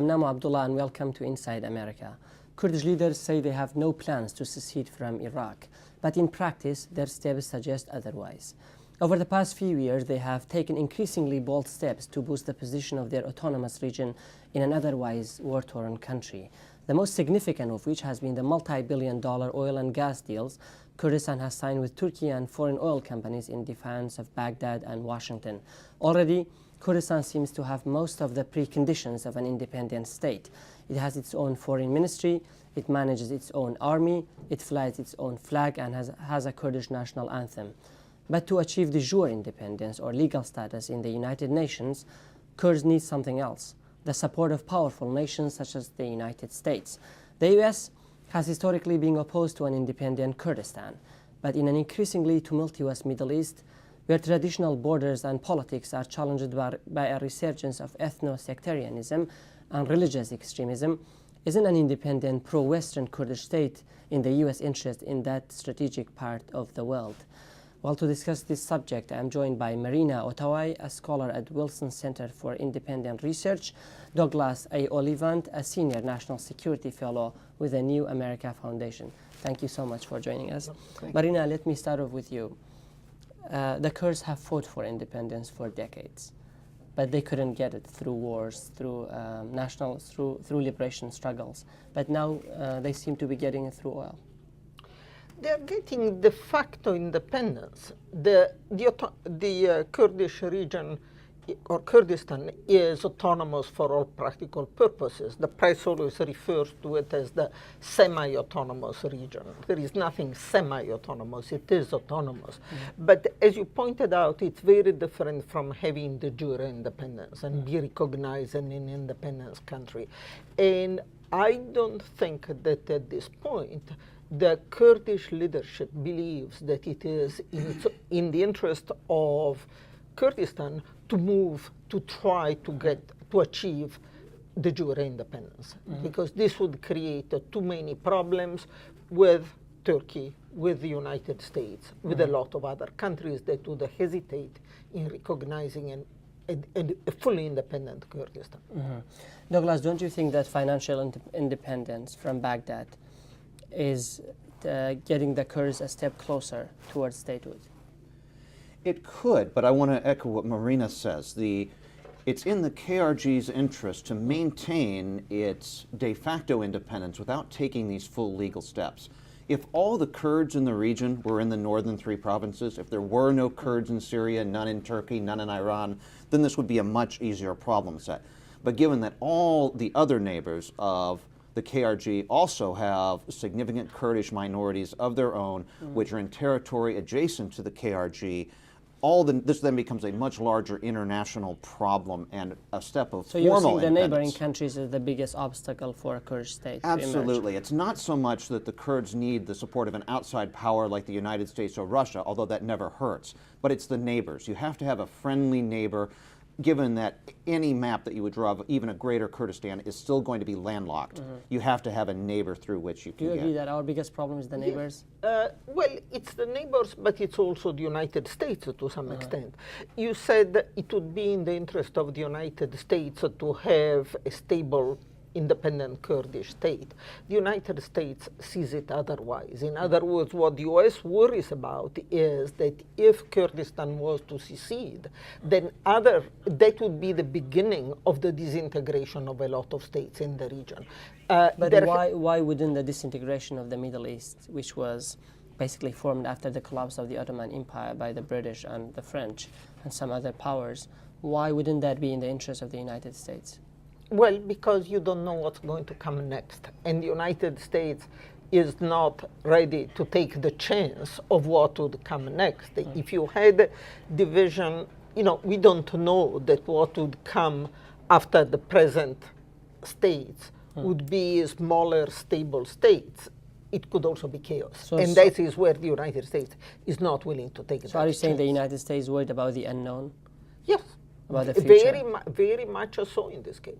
Namo Abdulla, and welcome to Inside America. Kurdish leaders say they have no plans to secede from Iraq, but in practice, their steps suggest otherwise. Over the past few years, they have taken increasingly bold steps to boost the position of their autonomous region in an otherwise war-torn country. The most significant of which has been the multi-billion-dollar oil and gas deals Kurdistan has signed with Turkey and foreign oil companies in defiance of Baghdad and Washington. Already, Kurdistan seems to have most of the preconditions of an independent state. It has its own foreign ministry, it manages its own army, it flies its own flag, and has a Kurdish national anthem. But to achieve de jure independence or legal status in the United Nations, Kurds need something else: the support of powerful nations such as the United States. The US has historically been opposed to an independent Kurdistan, but in an increasingly tumultuous Middle East, where traditional borders and politics are challenged by a resurgence of ethno-sectarianism and religious extremism, isn't an independent pro-Western Kurdish state in the US interest in that strategic part of the world? Well, to discuss this subject, I am joined by Marina Ottaway, a scholar at Wilson Center for Independent Research, Douglas A. Olivant, a senior national security fellow with the New America Foundation. Thank you so much for joining us. Marina, let me start off with you. The Kurds have fought for independence for decades, but they couldn't get it through wars, through through liberation struggles. But now they seem to be getting it through oil. They're getting de facto independence. The Kurdish region, or Kurdistan, is autonomous for all practical purposes. The press always refers to it as the semi-autonomous region. There is nothing semi-autonomous, it is autonomous. But as you pointed out, it's very different from having de jure independence and be recognized in an independence country. And I don't think that at this point, the Kurdish leadership believes that it is in the interest of Kurdistan to move to try to achieve de jure independence, because this would create too many problems with Turkey, with the United States, with a lot of other countries that would hesitate in recognizing a fully independent Kurdistan. Douglas, don't you think that financial independence from Baghdad is getting the Kurds a step closer towards statehood? It could, but I want to echo what Marina says. It's in the KRG's interest to maintain its de facto independence without taking these full legal steps. If all the Kurds in the region were in the northern three provinces, if there were no Kurds in Syria, none in Turkey, none in Iran, then this would be a much easier problem set. But given that all the other neighbors of the KRG also have significant Kurdish minorities of their own, which are in territory adjacent to the KRG, this then becomes a much larger international problem and a step of formal independence. So you're saying the neighboring countries are the biggest obstacle for a Kurdish state? Absolutely. It's not so much that the Kurds need the support of an outside power like the United States or Russia, although that never hurts, but it's the neighbors. You have to have a friendly neighbor, given that any map that you would draw of even a greater Kurdistan is still going to be landlocked. You have to have a neighbor through which you can get. Do you agree that our biggest problem is the neighbors? Well, it's the neighbors, but it's also the United States to some extent. You said it would be in the interest of the United States to have a stable, independent Kurdish state. The United States sees it otherwise. In other words, what the US worries about is that if Kurdistan was to secede, then that would be the beginning of the disintegration of a lot of states in the region. But why wouldn't the disintegration of the Middle East, which was basically formed after the collapse of the Ottoman Empire by the British and the French and some other powers, why wouldn't that be in the interest of the United States? Well, because you don't know what's going to come next. And the United States is not ready to take the chance of what would come next. If you had division, we don't know that what would come after the present states would be smaller, stable states. It could also be chaos. That is where the United States is not willing to take it. So are you saying the United States is worried about the unknown? Yes. About the future? Very much so in this case.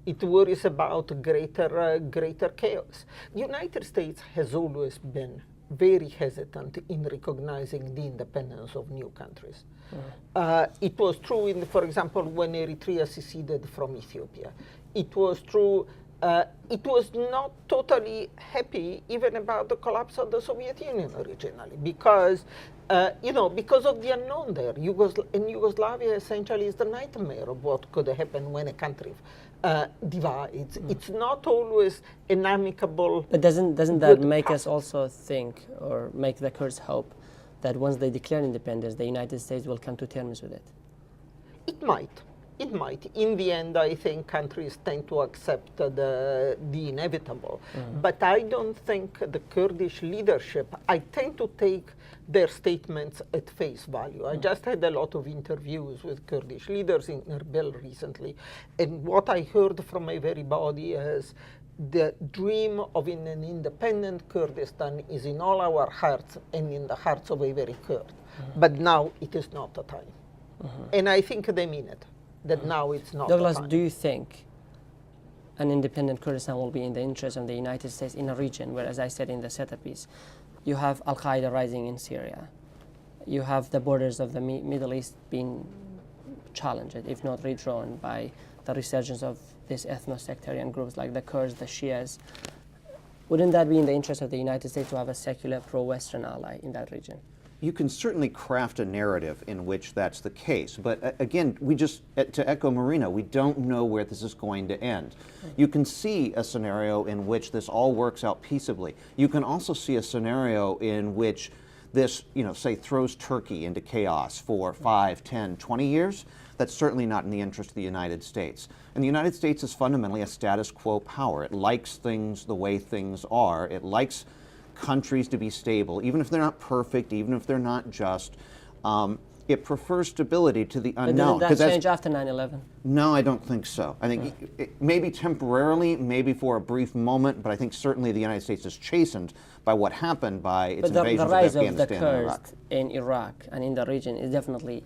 It worries about greater chaos. The United States has always been very hesitant in recognizing the independence of new countries. It was true, for example, when Eritrea seceded from Ethiopia. It was true. It was not totally happy even about the collapse of the Soviet Union originally, because because of the unknown there. Yugoslavia essentially is the nightmare of what could happen when a country divides. It's not always an amicable. But doesn't that make us also think, or make the Kurds hope, that once they declare independence, the United States will come to terms with it? It might. It might. In the end, I think countries tend to accept the inevitable. But I don't think the Kurdish leadership, I tend to take their statements at face value. I just had a lot of interviews with Kurdish leaders in Erbil recently. And what I heard from everybody is the dream of an independent Kurdistan is in all our hearts and in the hearts of every Kurd. But now it is not the time. And I think they mean it. That now it's not. Douglas, do you think an independent Kurdistan will be in the interest of the United States in a region where, as I said in the setup piece, you have Al-Qaeda rising in Syria, you have the borders of the Middle East being challenged, if not redrawn, by the resurgence of these ethno-sectarian groups like the Kurds, the Shias? Wouldn't that be in the interest of the United States to have a secular pro-Western ally in that region? You can certainly craft a narrative in which that's the case. But again, to echo Marina, we don't know where this is going to end. You can see a scenario in which this all works out peaceably. You can also see a scenario in which this, say, throws Turkey into chaos for 5, 10, 20 years. That's certainly not in the interest of the United States. And the United States is fundamentally a status quo power. It likes things the way things are. It likes countries to be stable, even if they're not perfect, even if they're not just. It prefers stability to the unknown. But did that change after 9/11? No, I don't think so. I think maybe temporarily, maybe for a brief moment, but I think certainly the United States is chastened by what happened by its invasion of Afghanistan and Iraq. But the rise of the Kurds in Iraq and in the region is definitely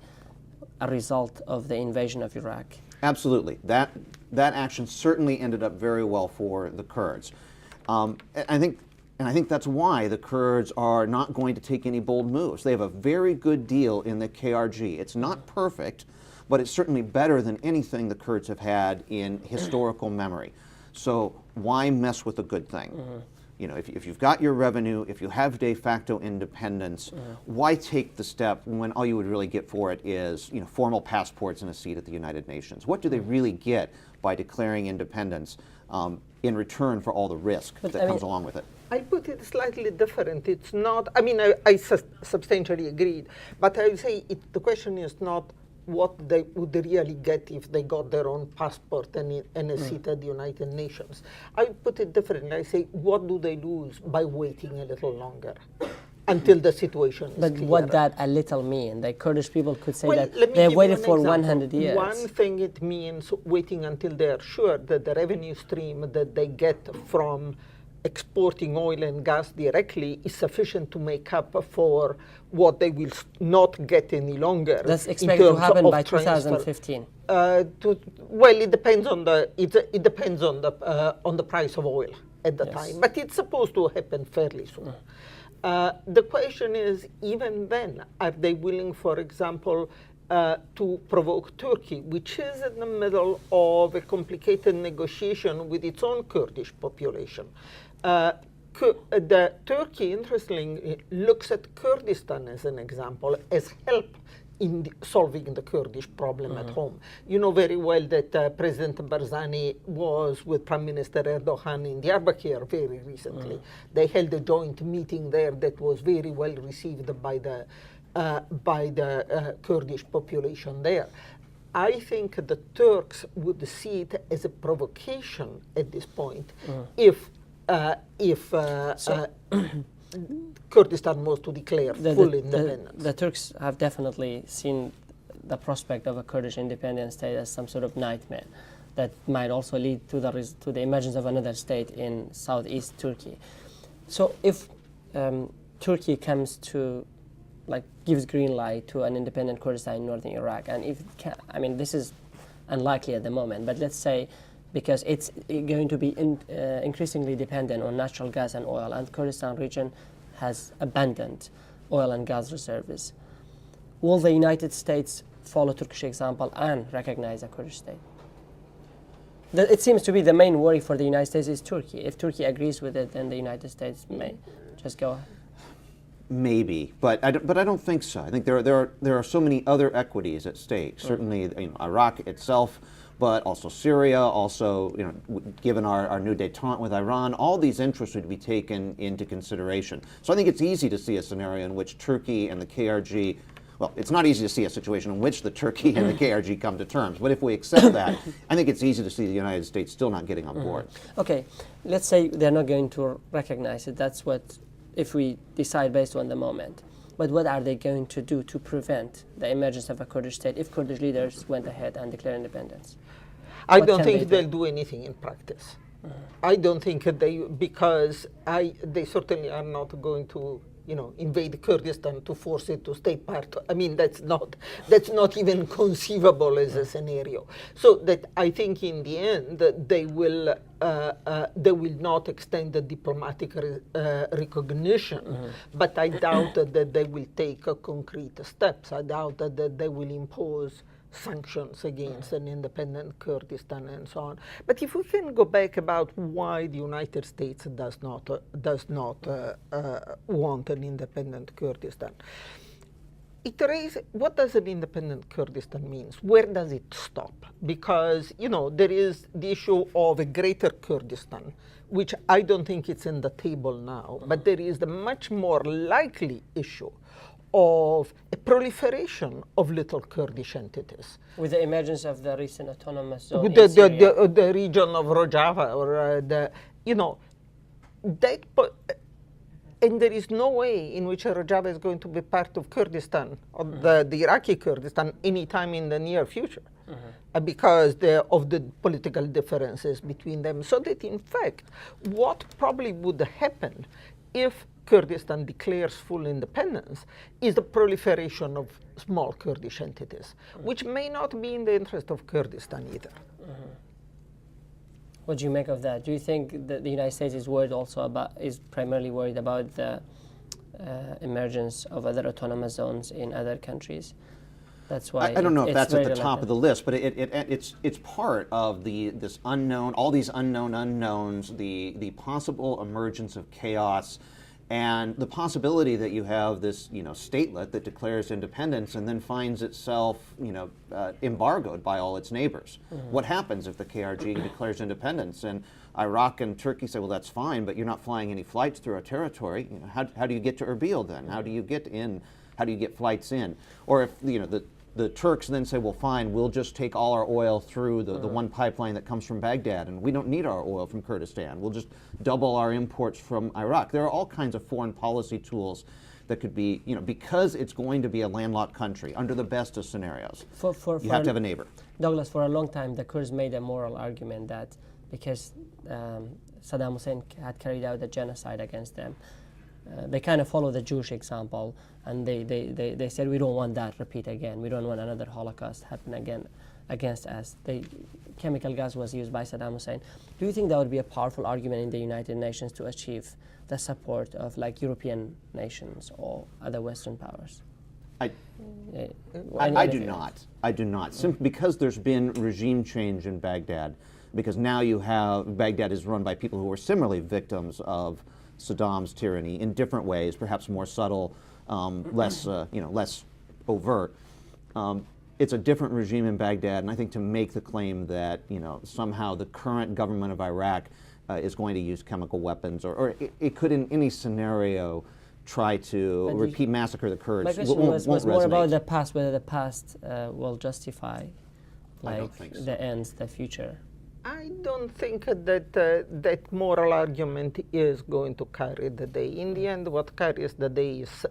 a result of the invasion of Iraq. Absolutely. That action certainly ended up very well for the Kurds. And I think that's why the Kurds are not going to take any bold moves. They have a very good deal in the KRG. It's not perfect, but it's certainly better than anything the Kurds have had in historical memory. So why mess with a good thing? If you've got your revenue, if you have de facto independence, why take the step when all you would really get for it is formal passports and a seat at the United Nations? What do they really get by declaring independence in return for all the risk that comes along with it? I put it slightly different. It's not, I substantially agreed, but I would say the question is not what they would really get if they got their own passport and a seat at the United Nations. I put it differently. I say, what do they lose by waiting a little longer until the situation is clear? But what that a little mean? The Kurdish people could say that let me they have give waited you for an example. 100 years. One thing it means waiting until they are sure that the revenue stream that they get from exporting oil and gas directly is sufficient to make up for what they will not get any longer. That's expected to happen by 2015. It depends on the price of oil at the time, but it's supposed to happen fairly soon. The question is, even then, are they willing, for example, to provoke Turkey, which is in the middle of a complicated negotiation with its own Kurdish population? Turkey, interestingly, looks at Kurdistan as an example, as help in solving the Kurdish problem at home. You know very well that President Barzani was with Prime Minister Erdogan in Diyarbakir very recently. They held a joint meeting there that was very well received by the Kurdish population there. I think the Turks would see it as a provocation at this point if Kurdistan was to declare full independence. The Turks have definitely seen the prospect of a Kurdish independent state as some sort of nightmare that might also lead to the emergence of another state in southeast Turkey. So if Turkey comes to gives green light to an independent Kurdistan in northern Iraq, and if it can, this is unlikely at the moment, but let's say because it's going to be increasingly dependent on natural gas and oil, and Kurdistan region has abandoned oil and gas reserves. Will the United States follow Turkish example and recognize a Kurdish state? It seems to be the main worry for the United States is Turkey. If Turkey agrees with it, then the United States may just go ahead. Maybe, but I don't think so. I think there are so many other equities at stake. Certainly, Iraq itself, but also Syria. Also, given our new détente with Iran, all these interests would be taken into consideration. So I think it's easy to see a scenario in which Turkey and the KRG. Well, it's not easy to see a situation in which the Turkey and the KRG come to terms. But if we accept that, I think it's easy to see the United States still not getting on board. Okay, let's say they're not going to recognize it. That's what, if we decide based on the moment. But what are they going to do to prevent the emergence of a Kurdish state if Kurdish leaders went ahead and declared independence? I don't think they'll do anything in practice. I don't think because they certainly are not going to invade Kurdistan to force it to stay part. I mean, that's not even conceivable as a scenario. So that I think in the end they will not extend the diplomatic recognition, but I doubt that they will take concrete steps. I doubt that they will impose sanctions against an independent Kurdistan and so on. But if we can go back about why the United States does not want an independent Kurdistan, what does an independent Kurdistan mean? Where does it stop? Because there is the issue of a greater Kurdistan, which I don't think it's in the table now, but there is the much more likely issue of a proliferation of little Kurdish entities. With the emergence of the recent autonomous zone With in Syria. the region of Rojava, or and there is no way in which Rojava is going to be part of Kurdistan, or the Iraqi Kurdistan, anytime in the near future, because of the political differences between them. So that in fact, what probably would happen if Kurdistan declares full independence is the proliferation of small Kurdish entities, which may not be in the interest of Kurdistan either. What do you make of that? Do you think that the United States is primarily worried about the emergence of other autonomous zones in other countries? That's why I don't know if that's at the top of the list, but it's part of this unknown, all these unknown unknowns, the possible emergence of chaos, and the possibility that you have this statelet that declares independence and then finds itself embargoed by all its neighbors. What happens if the KRG declares independence and Iraq and Turkey say, well, that's fine, but you're not flying any flights through our territory? How do you get to Erbil then? How do you get in? How do you get flights in? Or if the Turks then say, well, fine, we'll just take all our oil through the one pipeline that comes from Baghdad, and we don't need our oil from Kurdistan. We'll just double our imports from Iraq. There are all kinds of foreign policy tools that could be, because it's going to be a landlocked country, under the best of scenarios, you have to have a neighbor. Douglas, for a long time, the Kurds made a moral argument that because Saddam Hussein had carried out the genocide against them, they kind of follow the Jewish example, and they said, we don't want that repeat again. We don't want another Holocaust happen again against us. Chemical gas was used by Saddam Hussein. Do you think that would be a powerful argument in the United Nations to achieve the support of European nations or other Western powers? I do not. I do not. Simply because there's been regime change in Baghdad, because now Baghdad is run by people who are similarly victims of Saddam's tyranny in different ways, perhaps more subtle, less overt. It's a different regime in Baghdad, and I think to make the claim that somehow the current government of Iraq is going to use chemical weapons, or it could in any scenario try to massacre the Kurds. My question was more about the past, whether the past will justify the ends, the future. I don't think that moral argument is going to carry the day. In the end, what carries the day is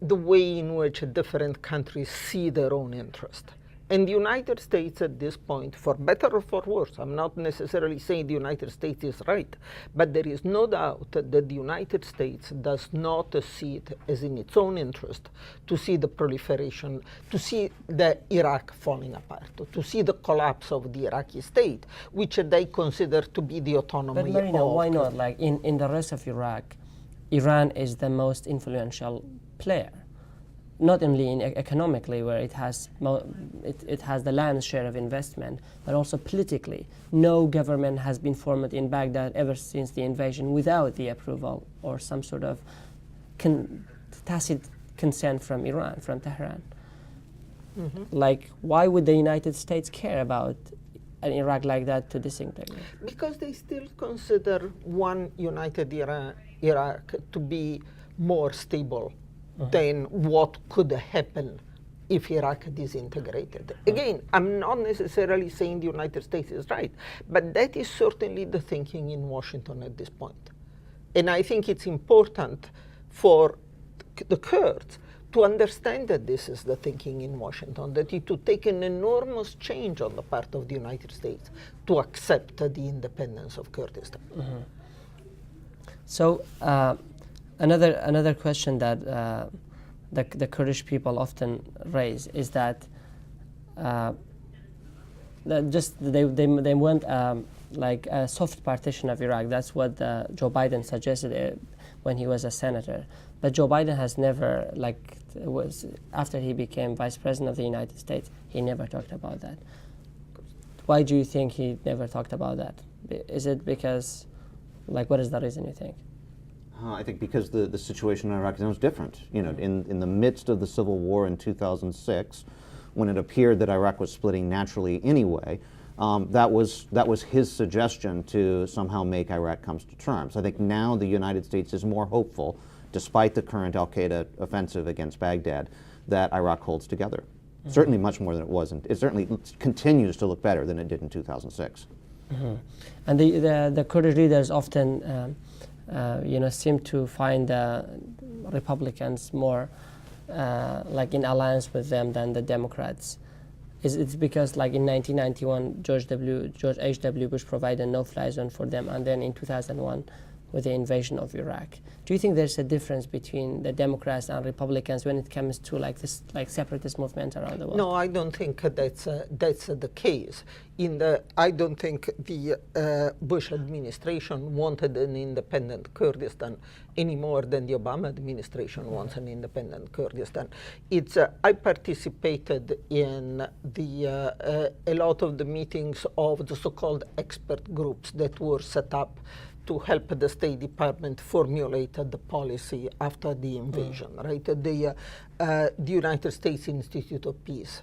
the way in which different countries see their own interest. And the United States at this point, for better or for worse, I'm not necessarily saying the United States is right, but there is no doubt that the United States does not see it as in its own interest to see the proliferation, to see the Iraq falling apart, to see the collapse of the Iraqi state, which they consider to be the autonomy But Marina, of... why not? In the rest of Iraq, Iran is the most influential player, not only economically, where it has the lion's share of investment, but also politically. No government has been formed in Baghdad ever since the invasion without the approval or some sort of tacit consent from Iran, from Tehran. Like, why would the United States care about an Iraq like that to disintegrate? Because they still consider one united Iraq to be more stable than what could happen if Iraq disintegrated. Again, I'm not necessarily saying the United States is right, but that is certainly the thinking in Washington at this point. And I think it's important for the Kurds to understand that this is the thinking in Washington, that it would take an enormous change on the part of the United States to accept the independence of Kurdistan. So another question that the Kurdish people often raise is that they want like a soft partition of Iraq. That's what Joe Biden suggested when he was a senator. But Joe Biden has never, after he became vice president of the United States, he never talked about that. Why do you think he never talked about that? Is it because, what is the reason you think? I think because the situation in Iraq was different. You know, in the midst of the civil war in 2006, when it appeared that Iraq was splitting naturally anyway, that was his suggestion to somehow make Iraq come to terms. I think now the United States is more hopeful, despite the current al-Qaeda offensive against Baghdad, that Iraq holds together. Certainly much more than it was, and it certainly continues to look better than it did in 2006. And the Kurdish leaders often seem to find the Republicans more in alliance with them than the Democrats. It's because in 1991 George H.W. Bush provided a no-fly zone for them, and then in 2001 with the invasion of Iraq. Do you think there's a difference between the Democrats and Republicans when it comes to this separatist movement around the world? No, I don't think that's the case. I don't think the Bush administration wanted an independent Kurdistan any more than the Obama administration wants an independent Kurdistan. I participated in a lot of the meetings of the so-called expert groups that were set up to help the State Department formulate the policy after the invasion, right? The United States Institute of Peace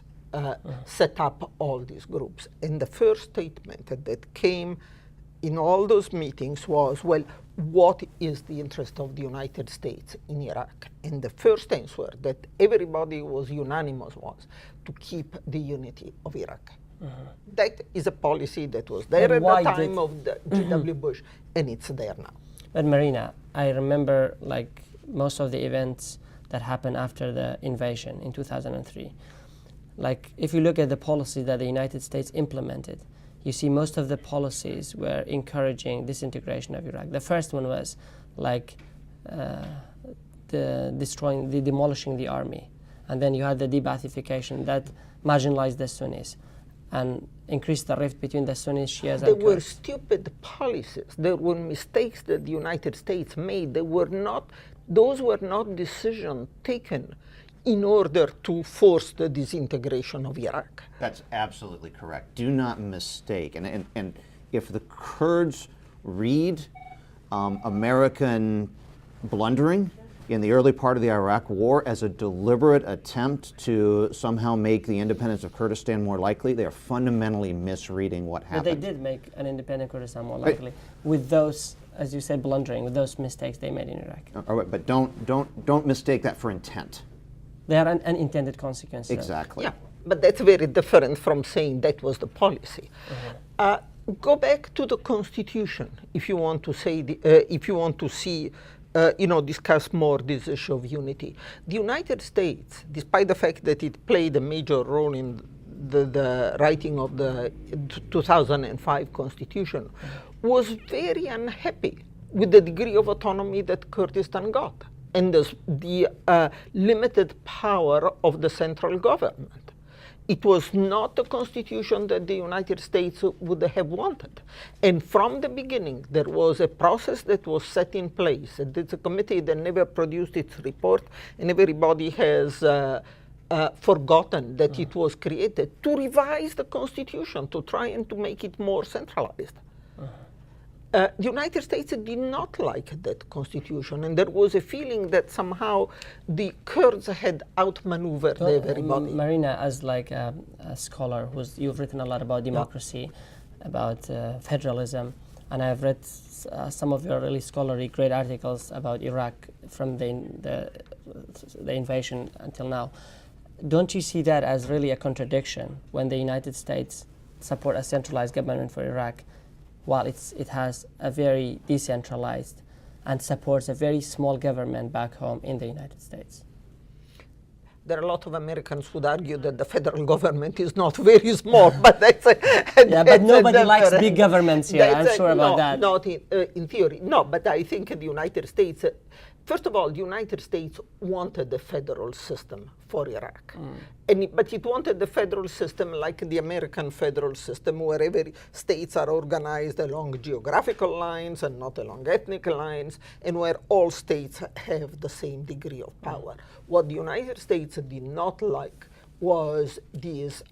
set up all these groups. And the first statement that came in all those meetings was, well, what is the interest of the United States in Iraq? And the first answer that everybody was unanimous was to keep the unity of Iraq. That is a policy that was there at the time of the G.W. Bush, and it's there now. But Marina, I remember most of the events that happened after the invasion in 2003. If you look at the policy that the United States implemented, you see most of the policies were encouraging disintegration of Iraq. The first one was demolishing the army, and then you had the de-Baathification that marginalized the Sunnis and increased the rift between the Sunnis, Shias, and There were Kurds. stupid policies. There were mistakes that the United States made. Those were not decisions taken in order to force the disintegration of Iraq. That's absolutely correct. Do not mistake. And if the Kurds read American blundering in the early part of the Iraq War as a deliberate attempt to somehow make the independence of Kurdistan more likely, they are fundamentally misreading what happened. But they did make an independent Kurdistan more likely with those, as you said, blundering, with those mistakes they made in Iraq. All right, but don't mistake that for intent. They are unintended consequences. Exactly. Yeah, but that's very different from saying that was the policy. Go back to the Constitution if you want to say if you want to see. Discuss more this issue of unity. The United States, despite the fact that it played a major role in the writing of the 2005 Constitution, was very unhappy with the degree of autonomy that Kurdistan got and the limited power of the central government. it was not the constitution that the United States would have wanted. And from the beginning, there was a process that was set in place. It's a committee that never produced its report, and everybody has forgotten that it was created to revise the constitution, to try and to make it more centralized. The United States did not like that constitution, and there was a feeling that somehow the Kurds had outmaneuvered everybody. Marina, as like a scholar you've written a lot about democracy, about federalism, and I've read some of your really scholarly great articles about Iraq from the invasion until now. Don't you see that as really a contradiction when the United States support a centralized government for Iraq, while it has a very decentralized and supports a very small government back home in the United States? There are a lot of Americans who would argue that the federal government is not very small, but that's but nobody likes big governments here. I'm sure about that. Not in theory. No, but I think the United States, first of all, the United States wanted a federal system for Iraq. But it wanted the federal system like the American federal system, where every states are organized along geographical lines and not along ethnic lines, and where all states have the same degree of power. What the United States did not like was this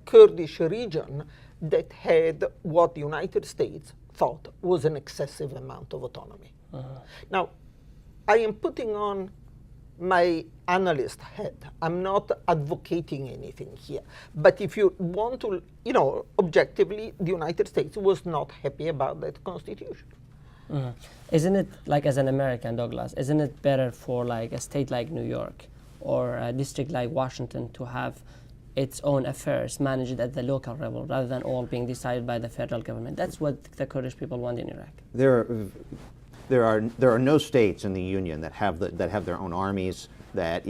Kurdish region that had what the United States thought was an excessive amount of autonomy. Now, I am putting on my analyst hat. I'm not advocating anything here. But if you want to, objectively, the United States was not happy about that constitution. Isn't it, like as an American, Douglas, isn't it better for like a state like New York or a district like Washington to have its own affairs managed at the local level rather than all being decided by the federal government? That's what the Kurdish people want in Iraq. There are no states in the Union that have their own armies, that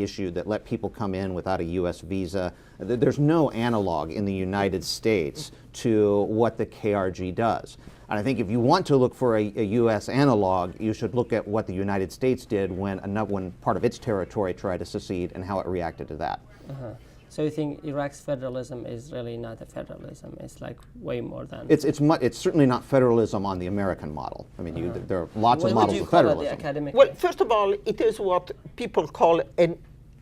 let people come in without a U.S. visa. There's no analog in the United States to what the KRG does. And I think if you want to look for a U.S. analog, you should look at what the United States did when part of its territory tried to secede and how it reacted to that. So you think Iraq's federalism is really not a federalism? It's like way more than... It's certainly not federalism on the American model. I mean, there are lots of models of federalism. Well, first of all, it is what people call an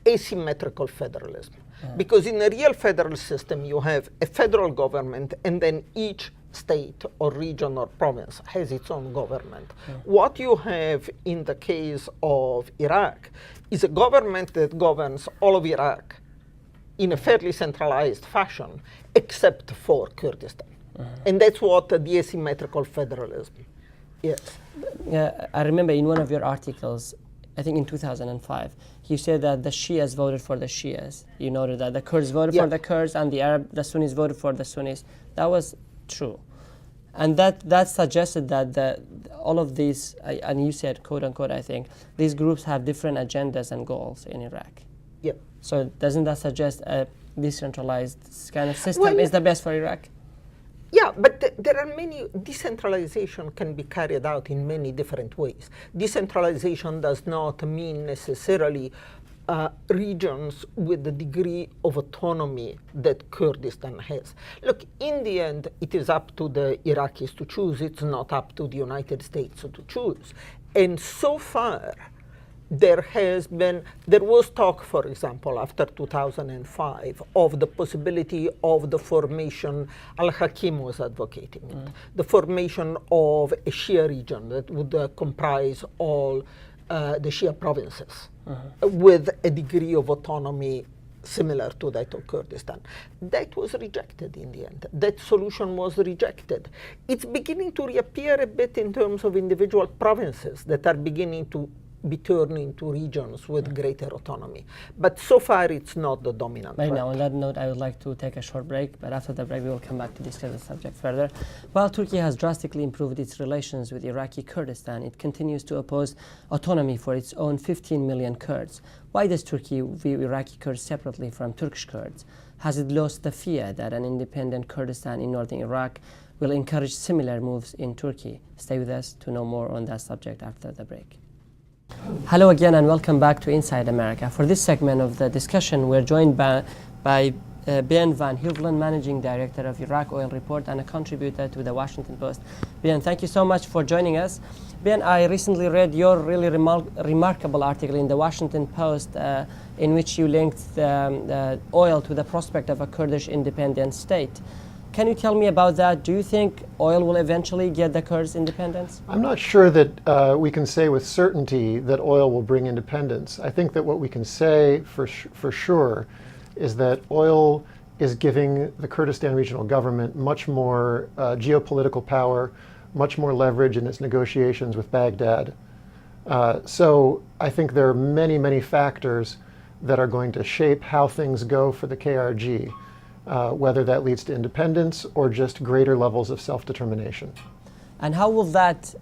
asymmetrical federalism. Because in a real federal system, you have a federal government, and then each state or region or province has its own government. What you have in the case of Iraq is a government that governs all of Iraq in a fairly centralized fashion, except for Kurdistan. And that's what the asymmetrical federalism is. Yeah, I remember in one of your articles, I think in 2005, you said that the Shias voted for the Shias. You noted that the Kurds voted for the Kurds and the Sunnis voted for the Sunnis. That was true. And that suggested that all of these, and you said, quote unquote, I think, these groups have different agendas and goals in Iraq. Yeah. So doesn't that suggest a decentralized kind of system is the best for Iraq? Yeah, but there are many, decentralization can be carried out in many different ways. Decentralization does not mean necessarily regions with the degree of autonomy that Kurdistan has. Look, in the end, it is up to the Iraqis to choose. It's not up to the United States to choose. And so far, there was talk, for example, after 2005, of the possibility of the formation, Al-Hakim was advocating it, the formation of a Shia region that would comprise all the Shia provinces with a degree of autonomy similar to that of Kurdistan. That was rejected in the end. That solution was rejected. It's beginning to reappear a bit in terms of individual provinces that are beginning to be turned into regions with greater autonomy. But so far, it's not the dominant trend. Now, on that note, I would like to take a short break, but after the break, we will come back to discuss the subject further. While Turkey has drastically improved its relations with Iraqi Kurdistan, it continues to oppose autonomy for its own 15 million Kurds. Why does Turkey view Iraqi Kurds separately from Turkish Kurds? Has it lost the fear that an independent Kurdistan in northern Iraq will encourage similar moves in Turkey? Stay with us to know more on that subject after the break. Hello again and welcome back to Inside America. For this segment of the discussion, we're joined by Ben Van Huvelen, Managing Director of Iraq Oil Report and a contributor to the Washington Post. Ben, thank you so much for joining us. Ben, I recently read your really remarkable article in the Washington Post in which you linked oil to the prospect of a Kurdish independent state. Can you tell me about that? Do you think oil will eventually get the Kurds independence? I'm not sure that we can say with certainty that oil will bring independence. I think that what we can say for sure is that oil is giving the Kurdistan regional government much more geopolitical power, much more leverage in its negotiations with Baghdad. So I think there are many, many factors that are going to shape how things go for the KRG. Whether that leads to independence or just greater levels of self-determination. And how will that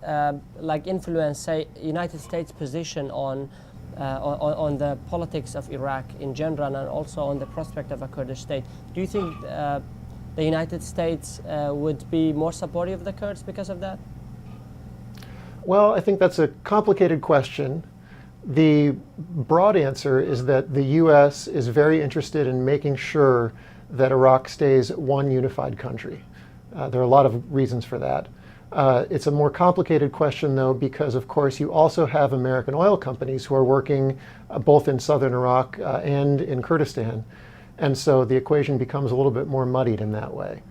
influence, say, United States' position on the politics of Iraq in general and also on the prospect of a Kurdish state? Do you think the United States would be more supportive of the Kurds because of that? Well, I think that's a complicated question. The broad answer is that the U.S. is very interested in making sure that Iraq stays one unified country. There are a lot of reasons for that. It's a more complicated question, though, because, of course, you also have American oil companies who are working both in southern Iraq and in Kurdistan. And so the equation becomes a little bit more muddied in that way.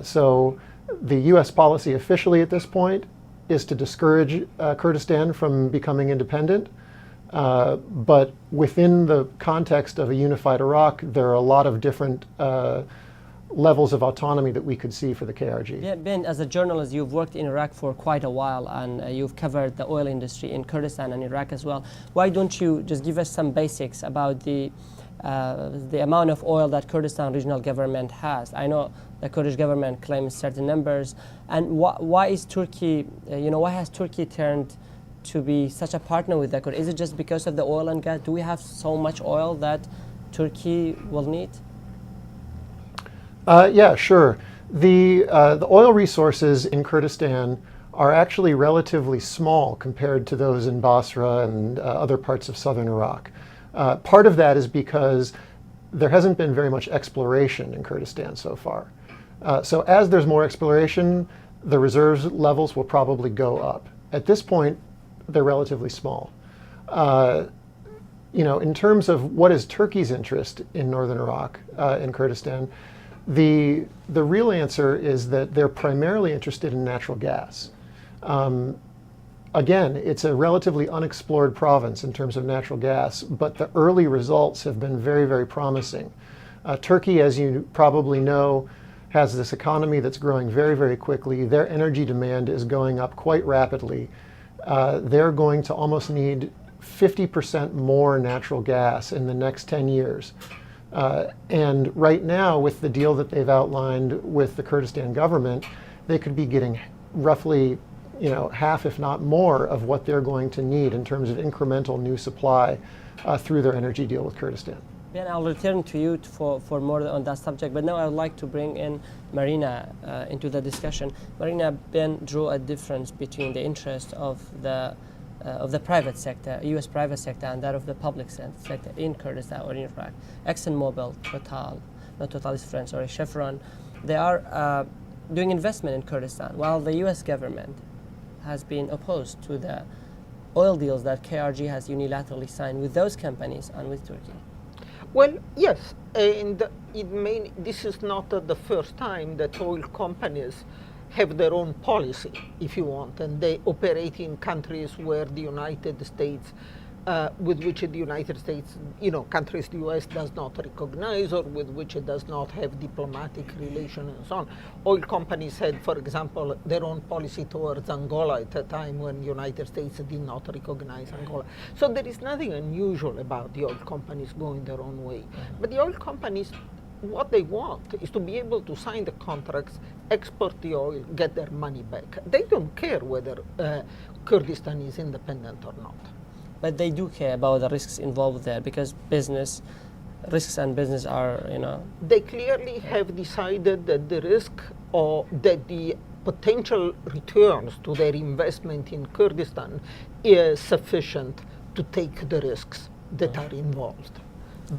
So the U.S. policy officially at this point is to discourage Kurdistan from becoming independent. But within the context of a unified Iraq, there are a lot of different levels of autonomy that we could see for the KRG. Yeah, Ben, as a journalist, you've worked in Iraq for quite a while, and you've covered the oil industry in Kurdistan and Iraq as well. Why don't you just give us some basics about the amount of oil that Kurdistan regional government has? I know the Kurdish government claims certain numbers, and why is Turkey, why has Turkey turned to be such a partner with the Kurds? Is it just because of the oil and gas? Do we have so much oil that Turkey will need? Yeah, sure. The oil resources in Kurdistan are actually relatively small compared to those in Basra and other parts of southern Iraq. Part of that is because there hasn't been very much exploration in Kurdistan so far. So as there's more exploration, the reserves levels will probably go up. At this point, they're relatively small. In terms of what is Turkey's interest in northern Iraq, in Kurdistan, the real answer is that they're primarily interested in natural gas. Again, it's a relatively unexplored province in terms of natural gas, but the early results have been very, very promising. Turkey, as you probably know, has this economy that's growing very, very quickly. Their energy demand is going up quite rapidly. They're going to almost need 50% more natural gas in the next 10 years. And right now, with the deal that they've outlined with the Kurdistan government, they could be getting roughly half, if not more, of what they're going to need in terms of incremental new supply through their energy deal with Kurdistan. Ben, I'll return to you for more on that subject, but now I would like to bring in Marina into the discussion. Marina, Ben drew a difference between the interest of the private sector, U.S. private sector, and that of the public sector in Kurdistan or in Iraq. ExxonMobil, Total is French, sorry, Chevron, they are doing investment in Kurdistan, while the U.S. government has been opposed to the oil deals that KRG has unilaterally signed with those companies and with Turkey. Well, yes, and this is not the first time that oil companies have their own policy, if you want, and they operate in countries where the United States, with which the United States, countries the U.S. does not recognize or with which it does not have diplomatic relations and so on. Oil companies had, for example, their own policy towards Angola at a time when the United States did not recognize Angola. So there is nothing unusual about the oil companies going their own way. But the oil companies, what they want is to be able to sign the contracts, export the oil, get their money back. They don't care whether Kurdistan is independent or not. But they do care about the risks involved there, because risks and business are, They clearly have decided that the risk or that the potential returns to their investment in Kurdistan is sufficient to take the risks that are involved.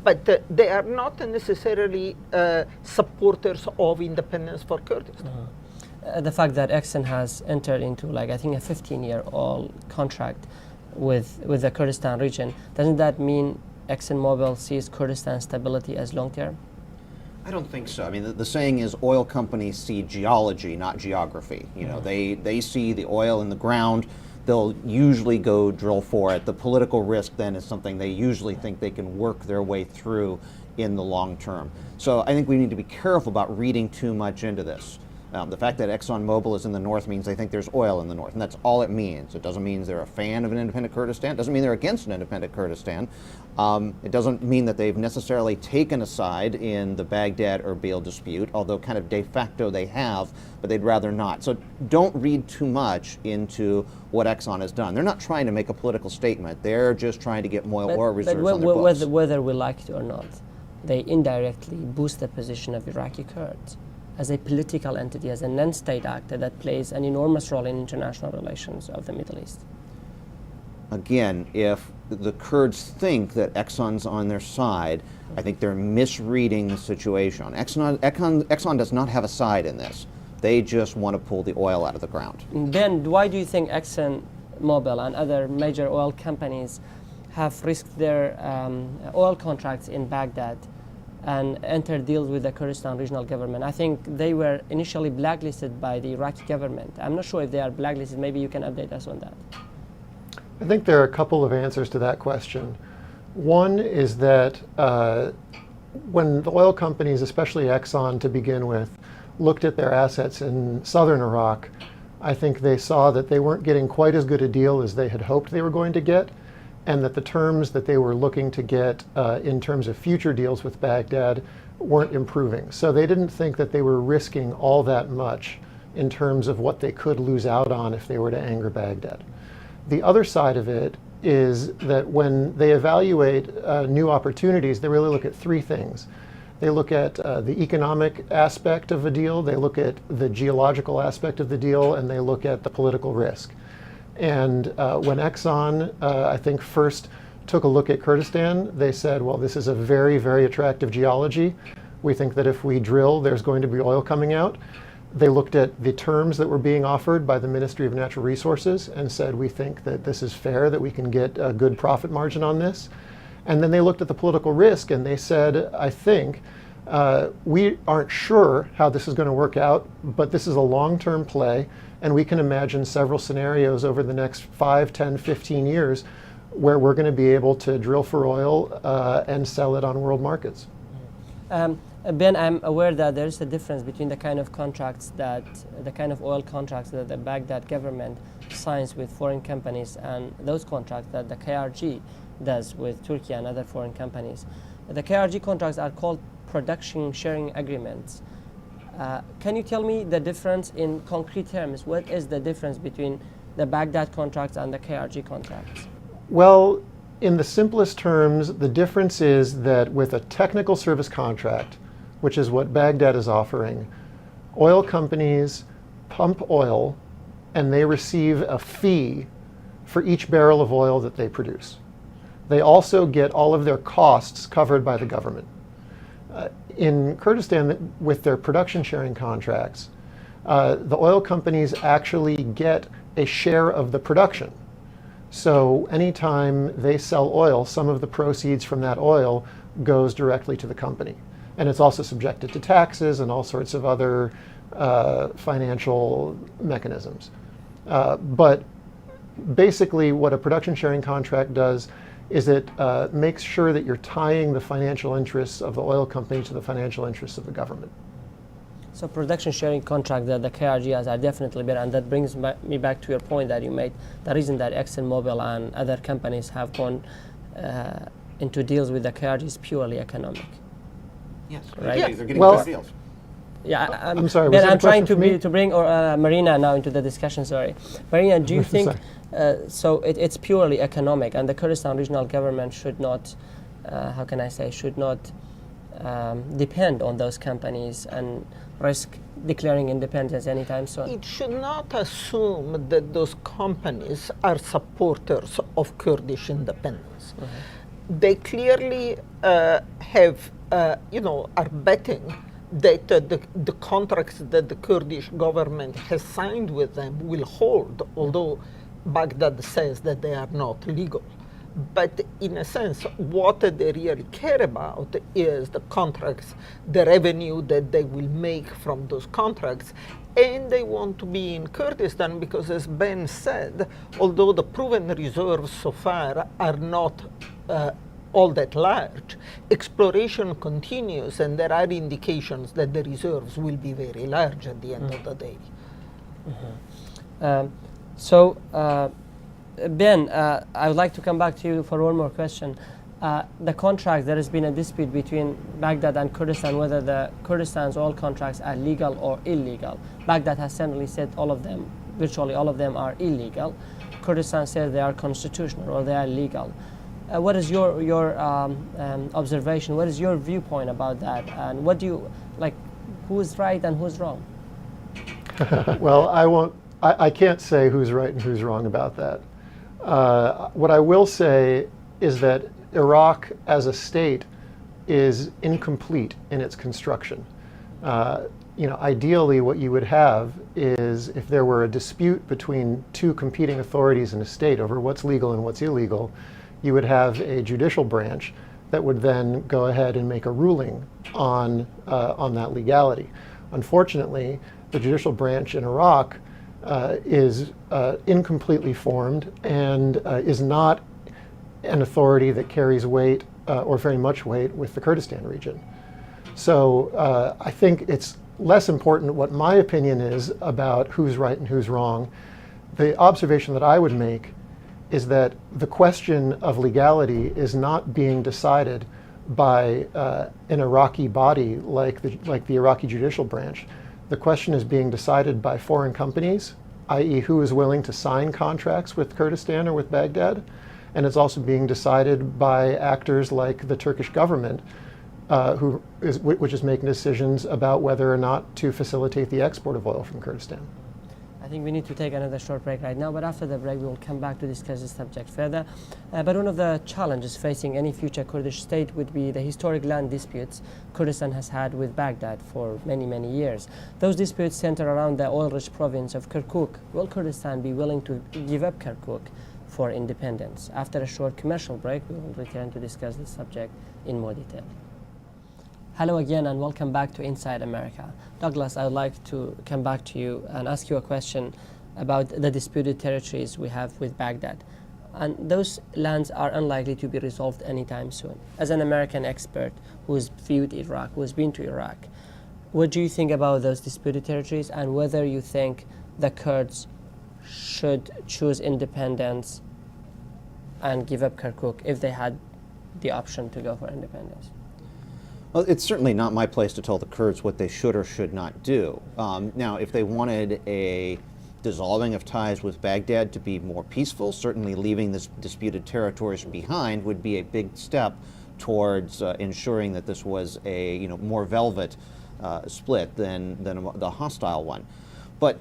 but they are not necessarily supporters of independence for Kurdistan. The fact that Exxon has entered into, like, I think a 15-year-old contract with the Kurdistan region, doesn't that mean ExxonMobil sees Kurdistan stability as long-term? I don't think so. I mean, the saying is oil companies see geology, not geography. You know, they see the oil in the ground. They'll usually go drill for it. The political risk then is something they usually think they can work their way through in the long term. So I think we need to be careful about reading too much into this. The fact that ExxonMobil is in the north means they think there's oil in the north, and that's all it means. It doesn't mean they're a fan of an independent Kurdistan. It doesn't mean they're against an independent Kurdistan. It doesn't mean that they've necessarily taken a side in the Baghdad-Erbil dispute, although kind of de facto they have, but they'd rather not. So don't read too much into what Exxon has done. They're not trying to make a political statement. They're just trying to get more oil reserves on their books. Whether we like it or not, they indirectly boost the position of Iraqi Kurds as a political entity, as a non-state actor that plays an enormous role in international relations of the Middle East. Again, if the Kurds think that Exxon's on their side, I think they're misreading the situation. Exxon does not have a side in this. They just want to pull the oil out of the ground. Ben, why do you think ExxonMobil and other major oil companies have risked their oil contracts in Baghdad and entered deals with the Kurdistan regional government? I think they were initially blacklisted by the Iraqi government. I'm not sure if they are blacklisted. Maybe you can update us on that. I think there are a couple of answers to that question. One is that when the oil companies, especially Exxon to begin with, looked at their assets in southern Iraq, I think they saw that they weren't getting quite as good a deal as they had hoped they were going to get, and that the terms that they were looking to get in terms of future deals with Baghdad weren't improving. So they didn't think that they were risking all that much in terms of what they could lose out on if they were to anger Baghdad. The other side of it is that when they evaluate new opportunities, they really look at three things. They look at the economic aspect of a deal, they look at the geological aspect of the deal, and they look at the political risk. And when Exxon, I think, first took a look at Kurdistan, they said, well, this is a very, very attractive geology. We think that if we drill, there's going to be oil coming out. They looked at the terms that were being offered by the Ministry of Natural Resources and said, we think that this is fair, that we can get a good profit margin on this. And then they looked at the political risk and they said, I think, we aren't sure how this is going to work out, but this is a long-term play, and we can imagine several scenarios over the next 5, 10, 15 years where we're going to be able to drill for oil and sell it on world markets. Ben, I'm aware that there's a difference between the kind of contracts that, the kind of oil contracts that the Baghdad government signs with foreign companies and those contracts that the KRG does with Turkey and other foreign companies. The KRG contracts are called production sharing agreements. Can you tell me the difference in concrete terms? What is the difference between the Baghdad contracts and the KRG contracts? Well, in the simplest terms, the difference is that with a technical service contract, which is what Baghdad is offering, oil companies pump oil and they receive a fee for each barrel of oil that they produce. They also get all of their costs covered by the government. In Kurdistan, with their production sharing contracts, the oil companies actually get a share of the production. So anytime they sell oil, some of the proceeds from that oil goes directly to the company. And it's also subjected to taxes and all sorts of other financial mechanisms. But basically what a production sharing contract does is it makes sure that you're tying the financial interests of the oil company to the financial interests of the government. So production sharing contract that the KRG has are definitely better, and that brings me back to your point that you made. The reason that ExxonMobil and other companies have gone into deals with the KRG is purely economic. Yes, right? They're getting Well, good deals. Yeah, I'm sorry. Ben, Was I'm that a trying question to bring Marina now into the discussion. Sorry, Marina, do you think so? It's purely economic, and the Kurdistan regional government should not, how can I say, should not depend on those companies and risk declaring independence anytime soon. It should not assume that those companies are supporters of Kurdish independence. they clearly have, are betting that the contracts that the Kurdish government has signed with them will hold, although Baghdad says that they are not legal. But in a sense, what they really care about is the contracts, the revenue that they will make from those contracts. And they want to be in Kurdistan because, as Ben said, although the proven reserves so far are not all that large, exploration continues, and there are indications that the reserves will be very large at the end of the day. Ben, I would like to come back to you for one more question. The contract, there has been a dispute between Baghdad and Kurdistan whether the Kurdistan's oil contracts are legal or illegal. Baghdad has certainly said all of them, virtually all of them, are illegal. Kurdistan says they are constitutional or they are legal. What is your observation? What is your viewpoint about that? And what do you like? Who is right and who's wrong? Well, I can't say who's right and who's wrong about that. What I will say is that Iraq as a state is incomplete in its construction. Ideally what you would have is, if there were a dispute between two competing authorities in a state over what's legal and what's illegal, you would have a judicial branch that would then go ahead and make a ruling on that legality. Unfortunately, the judicial branch in Iraq is incompletely formed and is not an authority that carries weight or very much weight with the Kurdistan region. So I think it's less important what my opinion is about who's right and who's wrong. The observation that I would make is that the question of legality is not being decided by an Iraqi body like the Iraqi judicial branch. The question is being decided by foreign companies, i.e. who is willing to sign contracts with Kurdistan or with Baghdad, and it's also being decided by actors like the Turkish government, which is making decisions about whether or not to facilitate the export of oil from Kurdistan. I think we need to take another short break right now, but after the break we will come back to discuss this subject further. But one of the challenges facing any future Kurdish state would be the historic land disputes Kurdistan has had with Baghdad for many, many years. Those disputes center around the oil-rich province of Kirkuk. Will Kurdistan be willing to give up Kirkuk for independence? After a short commercial break, we will return to discuss this subject in more detail. Hello again and welcome back to Inside America. Douglas, I would like to come back to you and ask you a question about the disputed territories we have with Baghdad. And those lands are unlikely to be resolved anytime soon. As an American expert who has viewed Iraq, who has been to Iraq, what do you think about those disputed territories and whether you think the Kurds should choose independence and give up Kirkuk if they had the option to go for independence? Well, it's certainly not my place to tell the Kurds what they should or should not do. Now, if they wanted a dissolving of ties with Baghdad to be more peaceful, certainly leaving this disputed territories behind would be a big step towards ensuring that this was a more velvet split than the hostile one. But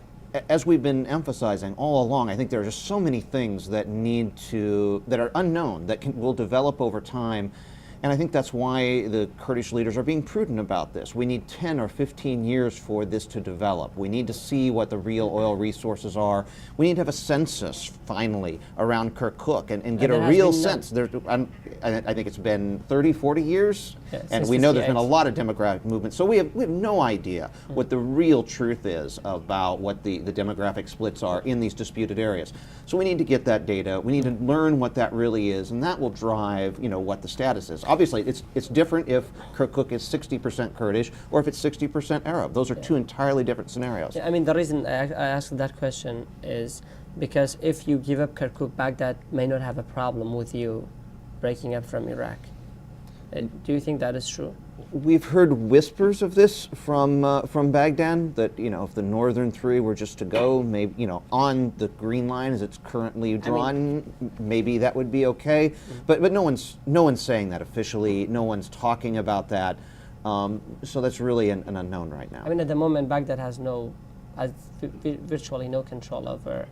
as we've been emphasizing all along, I think there are just so many things that that are unknown, that will develop over time. And I think that's why the Kurdish leaders are being prudent about this. We need 10 or 15 years for this to develop. We need to see what the real oil resources are. We need to have a census, finally, around Kirkuk and get a real sense. I think it's been 30, 40 years, and we know there's been a lot of demographic movement. So we have no idea what the real truth is about what the demographic splits are in these disputed areas. So we need to get that data. We need to learn what that really is, and that will drive what the status is. Obviously, it's different if Kirkuk is 60% Kurdish or if it's 60% Arab. Those are two entirely different scenarios. Yeah, I mean, the reason I asked that question is because if you give up Kirkuk, Baghdad may not have a problem with you breaking up from Iraq. Do you think that is true? We've heard whispers of this from Baghdad, that if the northern three were just to go, maybe on the green line as it's currently drawn, maybe that would be okay. But no one's saying that officially. No one's talking about that. So that's really an unknown right now. I mean, at the moment, Baghdad has virtually no control over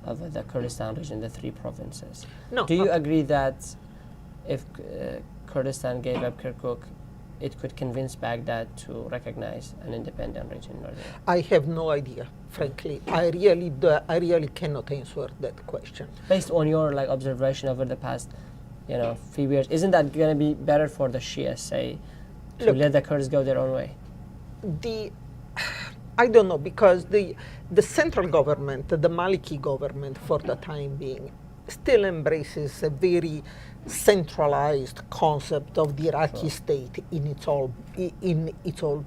the Kurdistan region, the three provinces. No. Do you agree that if Kurdistan gave up Kirkuk, it could convince Baghdad to recognize an independent region in Northern Iraq? I have no idea, frankly. I really cannot answer that question. Based on your observation over the past, few years, isn't that going to be better for the Shia, say, to let the Kurds go their own way? I don't know, because the central government, the Maliki government, for the time being, still embraces a very centralized concept of the Iraqi state in its all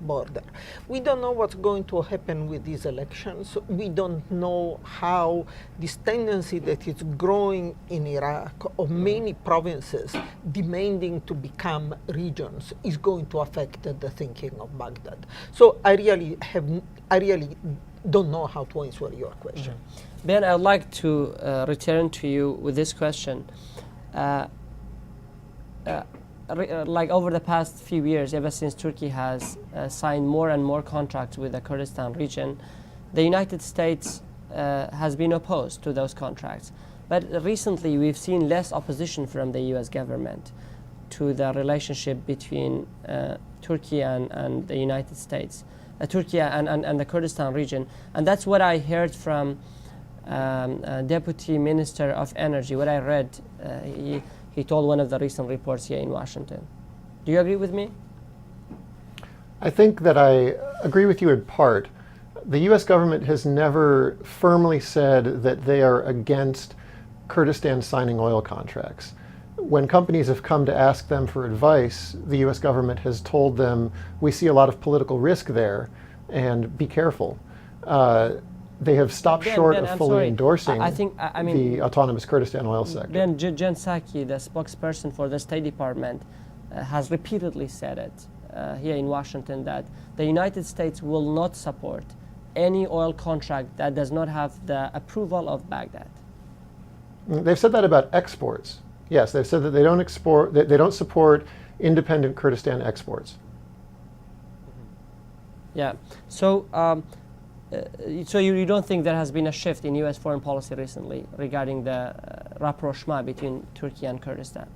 border. We don't know what's going to happen with these elections. We don't know how this tendency that is growing in Iraq of many provinces demanding to become regions is going to affect the thinking of Baghdad. So I really don't know how to answer your question. Ben, I'd like to return to you with this question. Over the past few years, ever since Turkey has signed more and more contracts with the Kurdistan region, the United States has been opposed to those contracts. But recently, we've seen less opposition from the U.S. government to the relationship between Turkey and the United States, Turkey and the Kurdistan region. And that's what I heard from Deputy Minister of Energy. What I read, he told one of the recent reports here in Washington. Do you agree with me? I think that I agree with you in part. The U.S. government has never firmly said that they are against Kurdistan signing oil contracts. When companies have come to ask them for advice, the U.S. government has told them, we see a lot of political risk there, and be careful. They have stopped short of fully endorsing the autonomous Kurdistan oil sector. Ben, Jen Psaki, the spokesperson for the State Department, has repeatedly said it here in Washington that the United States will not support any oil contract that does not have the approval of Baghdad. They've said that about exports. Yes, they've said that they don't support independent Kurdistan exports. Yeah. So you don't think there has been a shift in U.S. foreign policy recently regarding the rapprochement between Turkey and Kurdistan?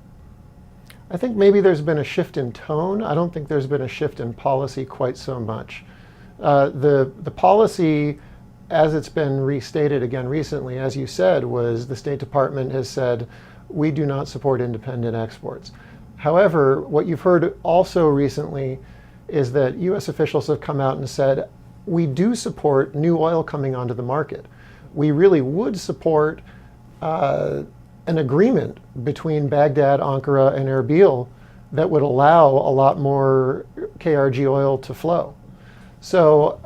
I think maybe there's been a shift in tone. I don't think there's been a shift in policy quite so much. The policy, as it's been restated again recently, as you said, was the State Department has said, we do not support independent exports. However, what you've heard also recently is that U.S. officials have come out and said, we do support new oil coming onto the market. We really would support an agreement between Baghdad, Ankara, and Erbil that would allow a lot more KRG oil to flow. So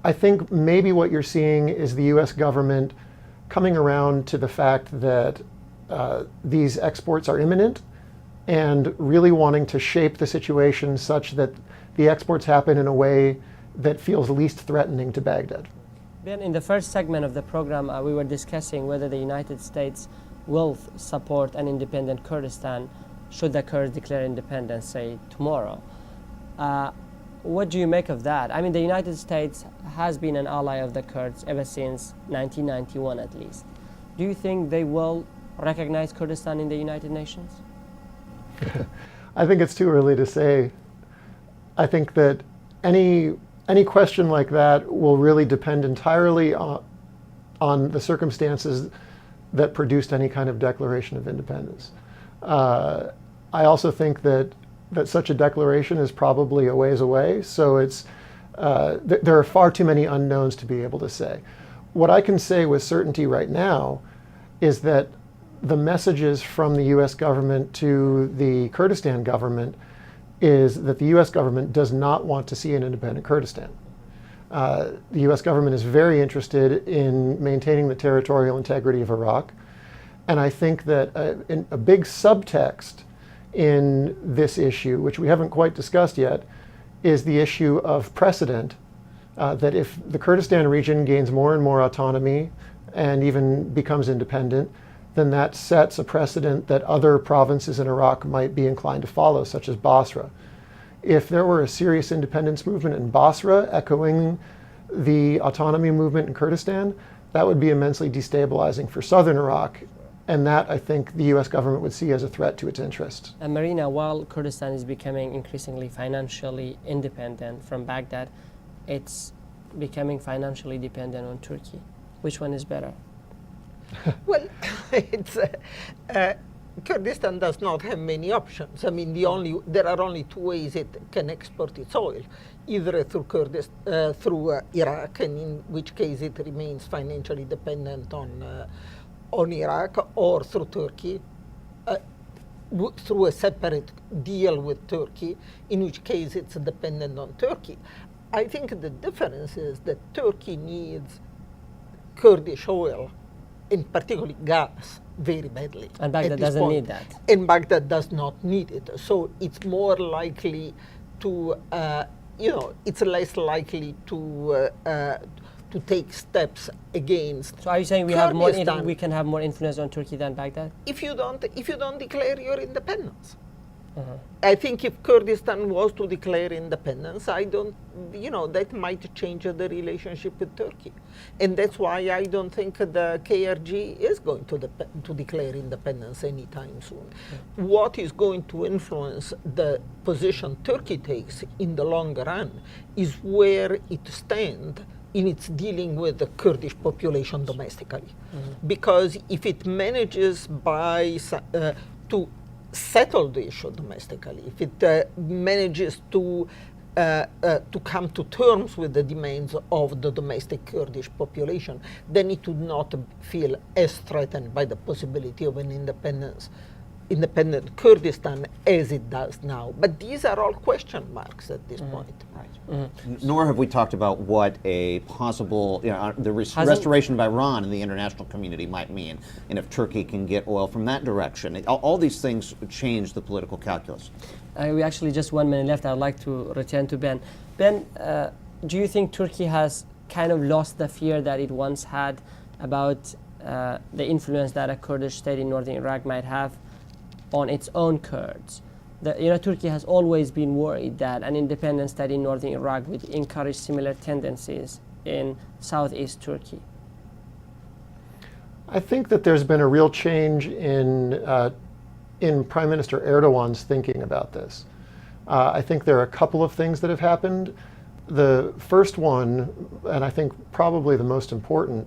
I think maybe what you're seeing is the U.S. government coming around to the fact that these exports are imminent and really wanting to shape the situation such that the exports happen in a way that feels least threatening to Baghdad. Ben, in the first segment of the program, we were discussing whether the United States will support an independent Kurdistan should the Kurds declare independence, say, tomorrow. What do you make of that? I mean, the United States has been an ally of the Kurds ever since 1991 at least. Do you think they will recognize Kurdistan in the United Nations? I think it's too early to say. I think that any question like that will really depend entirely on the circumstances that produced any kind of declaration of independence. I also think that such a declaration is probably a ways away, so there are far too many unknowns to be able to say. What I can say with certainty right now is that the messages from the U.S. government to the Kurdistan government is that the U.S. government does not want to see an independent Kurdistan. The U.S. government is very interested in maintaining the territorial integrity of Iraq, and I think that a big subtext in this issue, which we haven't quite discussed yet, is the issue of precedent, that if the Kurdistan region gains more and more autonomy and even becomes independent, then that sets a precedent that other provinces in Iraq might be inclined to follow, such as Basra. If there were a serious independence movement in Basra echoing the autonomy movement in Kurdistan, that would be immensely destabilizing for southern Iraq And that, I think, the U.S. government would see as a threat to its interests. And Marina, while Kurdistan is becoming increasingly financially independent from Baghdad, it's becoming financially dependent on Turkey. Which one is better? Well, it's, Kurdistan does not have many options. I mean, there are only two ways it can export its oil, either through through Iraq, and in which case it remains financially dependent on Iraq, or through Turkey, through a separate deal with Turkey, in which case it's dependent on Turkey. I think the difference is that Turkey needs Kurdish oil, in particularly gas, very badly. And Baghdad doesn't need that. And Baghdad does not need it. So it's more likely to, it's less likely to take steps against. So are you saying we can have more influence on Turkey than Baghdad? If you don't declare your independence. I think if Kurdistan was to declare independence, that might change the relationship with Turkey. And that's why I don't think the KRG is going to declare independence anytime soon. What is going to influence the position Turkey takes in the long run is where it stands in its dealing with the Kurdish population domestically. Because if it manages to settle the issue domestically, if it manages to come to terms with the demands of the domestic Kurdish population, then it would not feel as threatened by the possibility of an independent Kurdistan as it does now. But these are all question marks at this point. Right. Nor have we talked about what a possible, the restoration of Iran in the international community might mean, and if Turkey can get oil from that direction. All these things change the political calculus. We actually just 1 minute left. I'd like to return to Ben. Ben, do you think Turkey has kind of lost the fear that it once had about the influence that a Kurdish state in northern Iraq might have on its own Kurds? Turkey has always been worried that an independent state in northern Iraq would encourage similar tendencies in southeast Turkey. I think that there's been a real change in Prime Minister Erdogan's thinking about this. I think there are a couple of things that have happened. The first one, and I think probably the most important,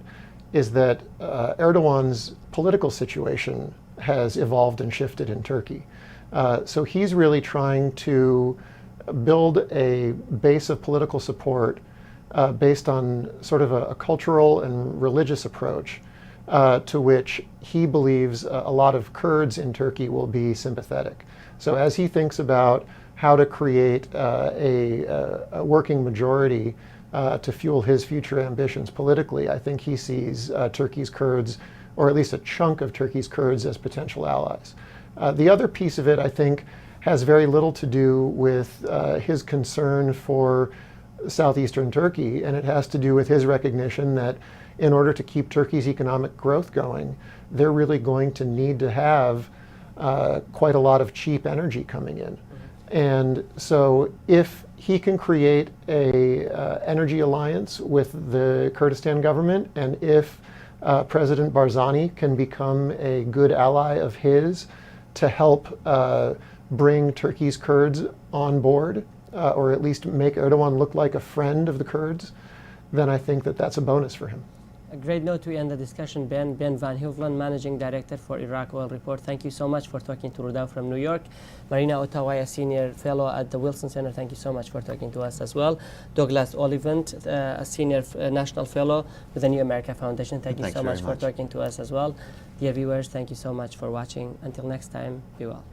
is that Erdogan's political situation has evolved and shifted in Turkey. So he's really trying to build a base of political support based on sort of a cultural and religious approach to which he believes a lot of Kurds in Turkey will be sympathetic. So as he thinks about how to create a working majority to fuel his future ambitions politically, I think he sees Turkey's Kurds, or at least a chunk of Turkey's Kurds, as potential allies. The other piece of it, I think, has very little to do with his concern for southeastern Turkey, and it has to do with his recognition that in order to keep Turkey's economic growth going, they're really going to need to have quite a lot of cheap energy coming in. And so if he can create a energy alliance with the Kurdistan government, and if President Barzani can become a good ally of his to help bring Turkey's Kurds on board, or at least make Erdogan look like a friend of the Kurds, then I think that that's a bonus for him. A great note to end the discussion. Ben Van Heuveland, Managing Director for Iraq Oil Report. Thank you so much for talking to Rudao from New York. Marina Ottaway, a Senior Fellow at the Wilson Center. Thank you so much for talking to us as well. Douglas Olivant, a Senior National Fellow with the New America Foundation. Thank you so much for talking to us as well. Dear viewers, thank you so much for watching. Until next time, be well.